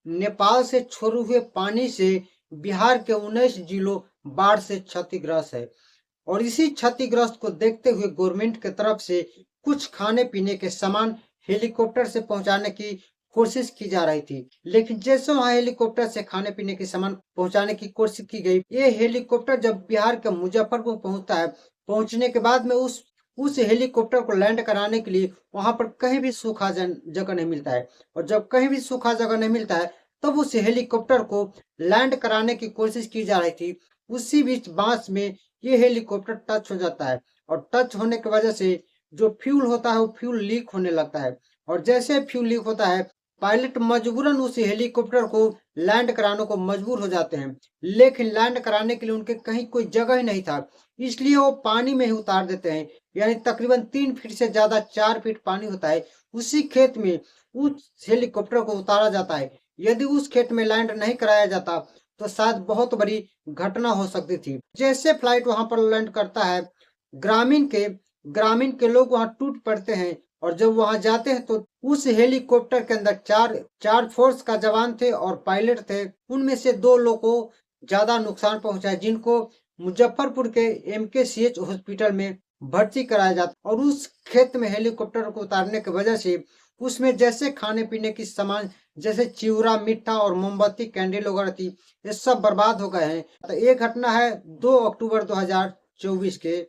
नेपाल से छोड़े हुए पानी से बिहार के 19 जिलों बाढ़ से क्षतिग्रस्त है। और इसी क्षतिग्रस्त को देखते हुए गवर्नमेंट की तरफ से कुछ खाने पीने के सामान हेलीकॉप्टर से पहुंचाने की कोशिश की जा रही थी। लेकिन जैसे वहां हेलीकॉप्टर से खाने पीने के सामान पहुंचाने की कोशिश की गई, ये हेलीकॉप्टर जब बिहार के मुजफ्फरपुर पहुंचता है, पहुंचने के बाद में उस हेलीकॉप्टर को लैंड कराने के लिए वहां पर कहीं भी सूखा जगह नहीं मिलता है। और जब कहीं भी सूखा जगह नहीं मिलता है, तब उस हेलीकॉप्टर को लैंड कराने की कोशिश की जा रही थी। उसी बीच बांस में ये हेलीकॉप्टर टच हो जाता है, और टच होने की वजह से जो फ्यूल होता है वो फ्यूल लीक होने लगता है। और जैसे फ्यूल लीक होता है, पायलट मजबूरन उस हेलीकॉप्टर को लैंड कराने को मजबूर हो जाते हैं। लेकिन लैंड कराने के लिए उनके कहीं कोई जगह ही नहीं था, इसलिए वो पानी में ही उतार देते हैं। यानी तकरीबन 3 फीट से ज्यादा, 4 फीट पानी होता है, उसी खेत में उस हेलीकॉप्टर को उतारा जाता है। यदि उस खेत में लैंड नहीं कराया जाता तो शायद बहुत बड़ी घटना हो सकती थी। जैसे फ्लाइट वहां पर लैंड करता है, ग्रामीण के ग्रामीण के लोग वहां टूट पड़ते हैं। और जब वहां जाते हैं तो उस हेलीकॉप्टर के अंदर चार चार फोर्स का जवान थे और पायलट थे। उनमें से 2 लोग को ज्यादा नुकसान पहुंचा है, जिनको मुजफ्फरपुर के MKCH हॉस्पिटल में भर्ती कराया जाता। और उस खेत में हेलीकॉप्टर को उतारने की वजह से उसमें जैसे खाने पीने की सामान, जैसे चिवड़ा, मीठा और मोमबत्ती, कैंडल वगैरह थी, ये सब बर्बाद हो गए हैं। तो ये घटना है 2 अक्टूबर 2024 के।